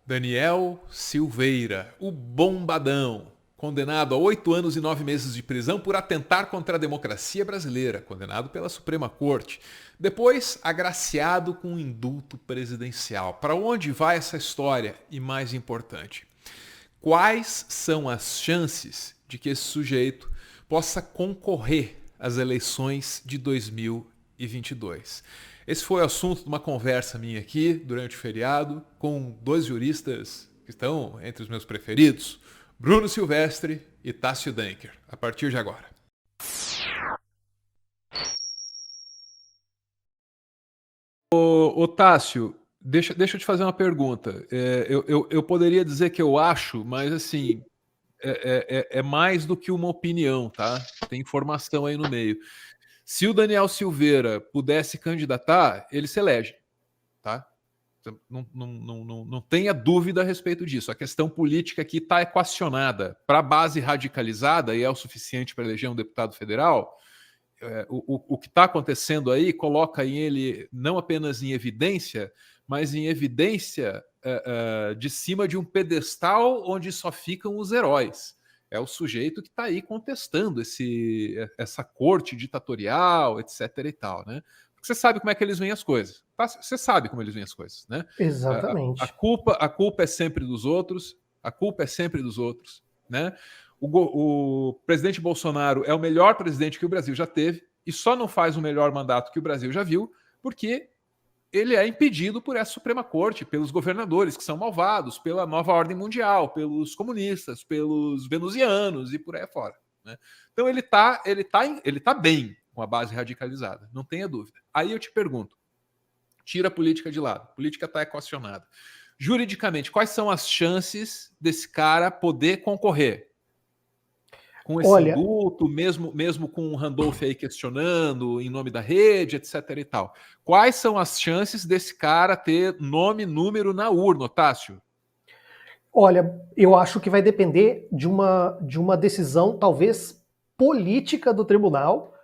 Daniel Silveira, o bombadão, condenado a 8 anos e 9 meses de prisão por atentar contra a democracia brasileira, condenado pela Suprema Corte. Depois, agraciado com um indulto presidencial. Para onde vai essa história? E mais importante, quais são as chances de que esse sujeito possa concorrer às eleições de 2022? Esse foi o assunto de uma conversa minha aqui durante o feriado com dois juristas que estão entre os meus preferidos, Bruno Silvestre e Tássio Denker, a partir de agora. Ô Tássio, deixa eu te fazer uma pergunta. Eu poderia dizer que eu acho, mas assim, é mais do que uma opinião, tá? Tem informação aí no meio. Se o Daniel Silveira pudesse candidatar, ele se elege, tá? Não tenha dúvida a respeito disso. A questão política aqui está equacionada. Para a base radicalizada, e é o suficiente para eleger um deputado federal, o que está acontecendo aí coloca ele não apenas em evidência, mas em evidência de cima de um pedestal onde só ficam os heróis. É o sujeito que está aí contestando essa corte ditatorial, etc. e tal, né? Porque você sabe como é que eles veem as coisas. Tá? Você sabe como eles veem as coisas, né? Exatamente. A culpa é sempre dos outros, a culpa é sempre dos outros, né? O presidente Bolsonaro é o melhor presidente que o Brasil já teve e só não faz o melhor mandato que o Brasil já viu porque ele é impedido por essa Suprema Corte, pelos governadores que são malvados, pela nova ordem mundial, pelos comunistas, pelos venusianos e por aí fora. Né? Então ele tá bem com a base radicalizada, não tenha dúvida. Aí eu te pergunto, tira a política de lado, a política está equacionada. Juridicamente, quais são as chances desse cara poder concorrer? Com esse Olha, indulto, mesmo com o Randolph aí questionando em nome da rede, etc. e tal. Quais são as chances desse cara ter nome, número na urna, Tássio? olha, eu acho que vai depender de uma decisão, talvez política do tribunal,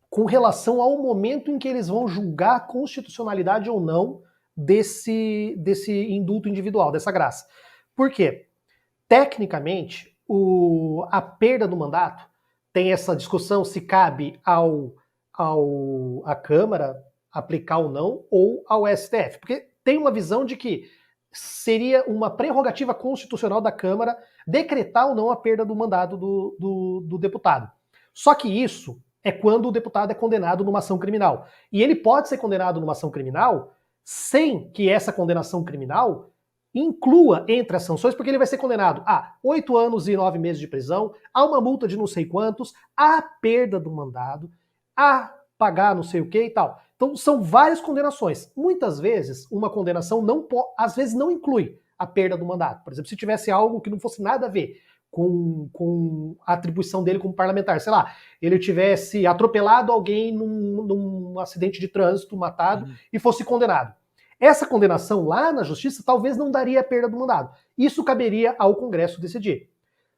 com relação ao momento em que eles vão julgar a constitucionalidade ou não desse indulto individual, dessa graça. Por quê? Tecnicamente, a perda do mandato tem essa discussão se cabe à Câmara aplicar ou ao STF. Porque tem uma visão de que seria uma prerrogativa constitucional da Câmara decretar ou não a perda do mandato do deputado. Só que isso é quando o deputado é condenado numa ação criminal. E ele pode ser condenado numa ação criminal sem que essa condenação criminal inclua entre as sanções, porque ele vai ser condenado a 8 anos e 9 meses de prisão, a uma multa de não sei quantos, a perda do mandado, a pagar não sei o que e tal. Então são várias condenações. Muitas vezes uma condenação às vezes não inclui a perda do mandato. Por exemplo, se tivesse algo que não fosse nada a ver com a atribuição dele como parlamentar, sei lá, ele tivesse atropelado alguém num acidente de trânsito, matado, e fosse condenado. Essa condenação lá na justiça talvez não daria a perda do mandado. Isso caberia ao Congresso decidir.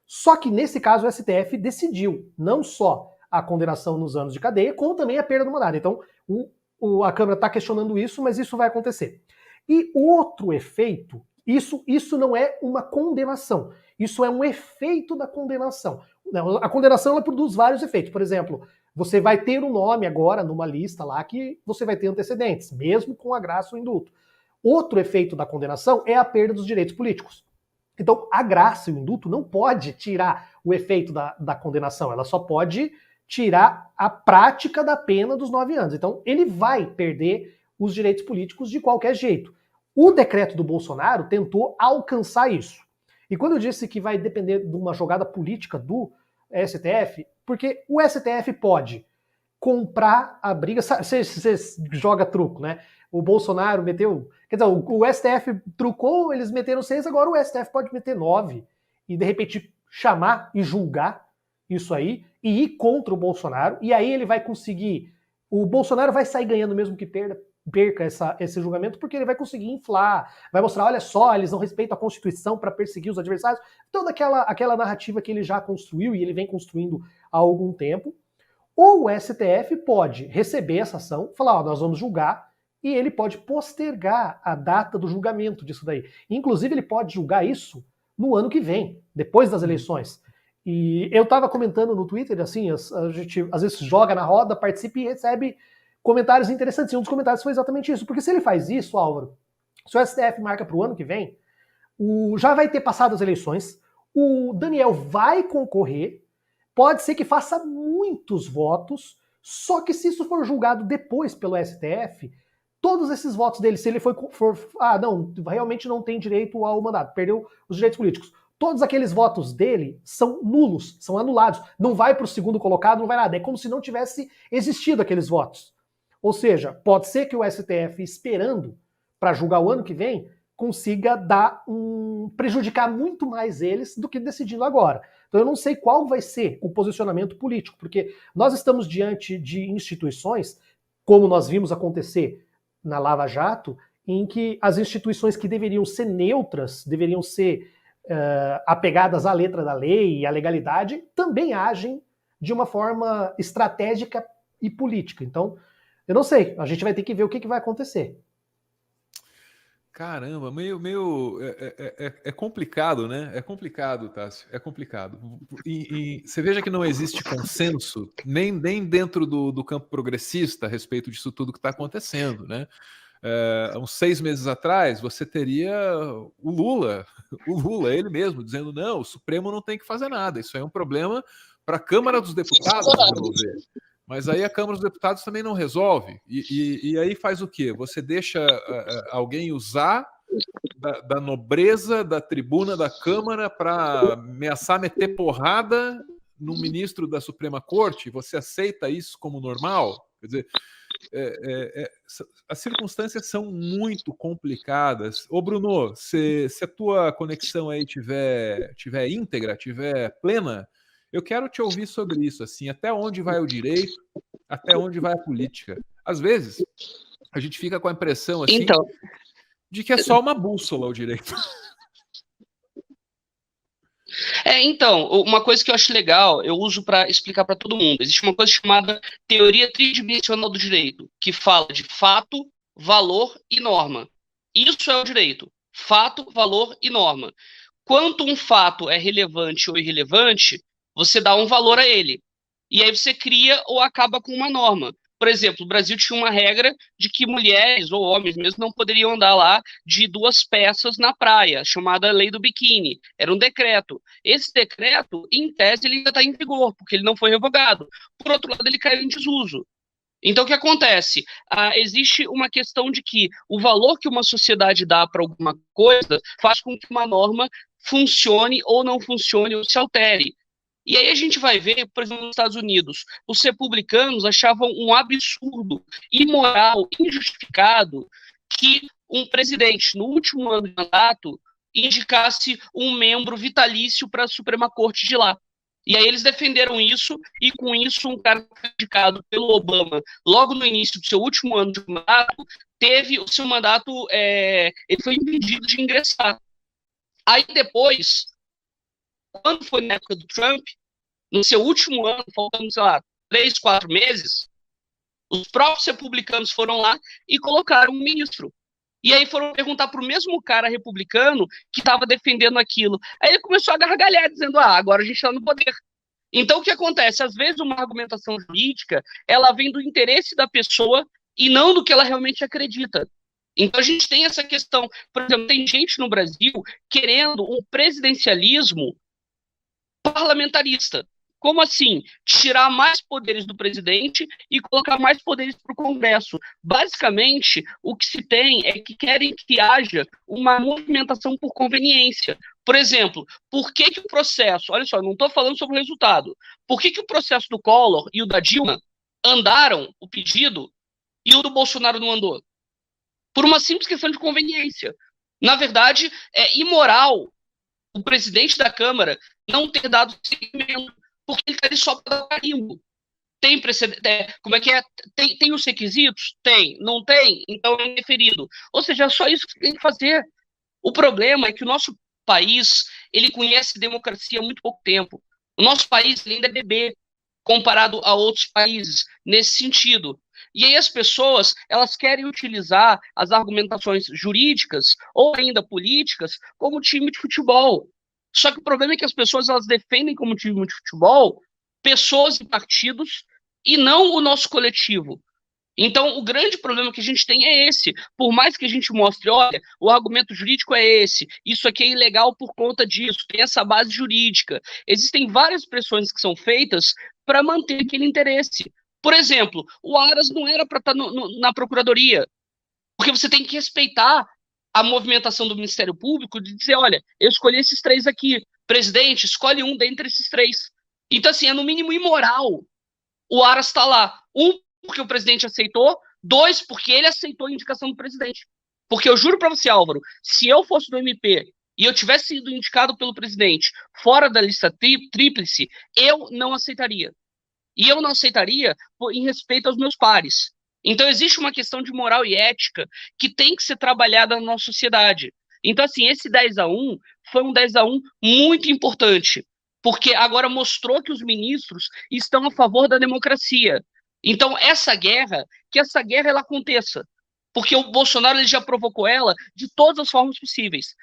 Só que nesse caso o STF decidiu não só a condenação nos anos de cadeia, como também a perda do mandato. Então a Câmara está questionando isso, mas isso vai acontecer. E outro efeito, isso não é uma condenação, isso é um efeito da condenação. A condenação ela produz vários efeitos. Por exemplo, você vai ter um nome agora numa lista lá que você vai ter antecedentes, mesmo com a graça ou indulto. Outro efeito da condenação é a perda dos direitos políticos. Então, a graça e o indulto não pode tirar o efeito da condenação, ela só pode tirar a prática da pena dos 9 anos. Então, ele vai perder os direitos políticos de qualquer jeito. O decreto do Bolsonaro tentou alcançar isso. E quando eu disse que vai depender de uma jogada política do STF, porque o STF pode comprar a briga. Você joga truco, né? O Bolsonaro meteu. Quer dizer, o STF trucou, eles meteram 6, agora o STF pode meter 9 e de repente chamar e julgar isso aí e ir contra o Bolsonaro. E aí ele vai conseguir. O Bolsonaro vai sair ganhando mesmo que perca esse julgamento, porque ele vai conseguir inflar, vai mostrar, olha só, eles não respeitam a Constituição para perseguir os adversários, toda aquela narrativa que ele já construiu e ele vem construindo há algum tempo. Ou o STF pode receber essa ação, falar, ó, nós vamos julgar e ele pode postergar a data do julgamento disso daí. Inclusive, ele pode julgar isso no ano que vem, depois das eleições. E eu estava comentando no Twitter, assim, a gente às vezes joga na roda, participa e recebe comentários interessantes. E um dos comentários foi exatamente isso. Porque se ele faz isso, Álvaro, se o STF marca para o ano que vem, já vai ter passado as eleições, o Daniel vai concorrer, pode ser que faça muitos votos, só que se isso for julgado depois pelo STF, todos esses votos dele, se ele for não, realmente não tem direito ao mandato, perdeu os direitos políticos, todos aqueles votos dele são nulos, são anulados, não vai para o segundo colocado, não vai nada, é como se não tivesse existido aqueles votos. Ou seja, pode ser que o STF, esperando para julgar o ano que vem, consiga prejudicar muito mais eles do que decidindo agora. Então eu não sei qual vai ser o posicionamento político, porque nós estamos diante de instituições, como nós vimos acontecer na Lava Jato, em que as instituições que deveriam ser neutras, deveriam ser apegadas à letra da lei e à legalidade, também agem de uma forma estratégica e política. Então, eu não sei, a gente vai ter que ver o que vai acontecer. Caramba, é complicado, né? É complicado, Tássio, é complicado. Você veja que não existe consenso nem dentro do campo progressista a respeito disso tudo que está acontecendo, né? Uns 6 meses atrás, você teria o Lula, ele mesmo, dizendo não, o Supremo não tem que fazer nada, isso aí é um problema para a Câmara dos Deputados resolver. Mas aí a Câmara dos Deputados também não resolve. E aí faz o quê? Você deixa alguém usar da nobreza da tribuna da Câmara para ameaçar meter porrada no ministro da Suprema Corte? Você aceita isso como normal? Quer dizer, as circunstâncias são muito complicadas. Ô Bruno, se a tua conexão aí tiver íntegra, tiver plena, eu quero te ouvir sobre isso, assim, até onde vai o direito, até onde vai a política. Às vezes, a gente fica com a impressão, assim, de que é só uma bússola o direito. Então, uma coisa que eu acho legal, eu uso para explicar para todo mundo. Existe uma coisa chamada teoria tridimensional do direito, que fala de fato, valor e norma. Isso é o direito. Fato, valor e norma. Quanto um fato é relevante ou irrelevante, você dá um valor a ele. E aí você cria ou acaba com uma norma. Por exemplo, o Brasil tinha uma regra de que mulheres ou homens mesmo não poderiam andar lá de 2 peças na praia, chamada Lei do Biquíni. Era um decreto. Esse decreto, em tese, ele ainda está em vigor, porque ele não foi revogado. Por outro lado, ele caiu em desuso. Então, o que acontece? Existe uma questão de que o valor que uma sociedade dá para alguma coisa faz com que uma norma funcione ou não funcione ou se altere. E aí a gente vai ver, por exemplo, nos Estados Unidos, os republicanos achavam um absurdo, imoral, injustificado, que um presidente, no último ano de mandato, indicasse um membro vitalício para a Suprema Corte de lá. E aí eles defenderam isso, e com isso um cara indicado pelo Obama, logo no início do seu último ano de mandato, teve o seu mandato, ele foi impedido de ingressar. Aí depois, quando foi na época do Trump, no seu último ano, faltando, sei lá, 3, 4 meses, os próprios republicanos foram lá e colocaram um ministro. E aí foram perguntar para o mesmo cara republicano que estava defendendo aquilo. Aí ele começou a gargalhar, dizendo, agora a gente está no poder. Então, o que acontece? Às vezes, uma argumentação jurídica, ela vem do interesse da pessoa e não do que ela realmente acredita. Então, a gente tem essa questão. Por exemplo, tem gente no Brasil querendo um presidencialismo parlamentarista. Como assim? Tirar mais poderes do presidente e colocar mais poderes para o Congresso. Basicamente, o que se tem é que querem que haja uma movimentação por conveniência. Por exemplo, por que o processo... Olha só, não estou falando sobre o resultado. Por que o processo do Collor e o da Dilma andaram, o pedido, e o do Bolsonaro não andou? Por uma simples questão de conveniência. Na verdade, é imoral o presidente da Câmara não ter dado seguimento, porque ele está ali só para dar carimbo. Tem precedente? Como é que é? Tem os requisitos? Tem. Não tem? Então é indeferido. Ou seja, é só isso que tem que fazer. O problema é que o nosso país, ele conhece democracia há muito pouco tempo. O nosso país ele ainda é bebê comparado a outros países nesse sentido. E aí as pessoas, elas querem utilizar as argumentações jurídicas ou ainda políticas como time de futebol. Só que o problema é que as pessoas, elas defendem como time de futebol pessoas e partidos e não o nosso coletivo. Então, o grande problema que a gente tem é esse. Por mais que a gente mostre, olha, o argumento jurídico é esse, isso aqui é ilegal por conta disso, tem essa base jurídica. Existem várias pressões que são feitas para manter aquele interesse. Por exemplo, o Aras não era para estar na Procuradoria, porque você tem que respeitar a movimentação do Ministério Público de dizer, olha, eu escolhi esses 3 aqui, presidente, escolhe um dentre esses 3. Então, assim, é no mínimo imoral o Aras está lá. Porque o presidente aceitou, 2, porque ele aceitou a indicação do presidente. Porque eu juro para você, Álvaro, se eu fosse do MP e eu tivesse sido indicado pelo presidente fora da lista tríplice, eu não aceitaria. E eu não aceitaria em respeito aos meus pares. Então existe uma questão de moral e ética que tem que ser trabalhada na nossa sociedade. Então, assim, esse 10-1 foi um 10-1 muito importante, porque agora mostrou que os ministros estão a favor da democracia. Então, que essa guerra ela aconteça, porque o Bolsonaro ele já provocou ela de todas as formas possíveis.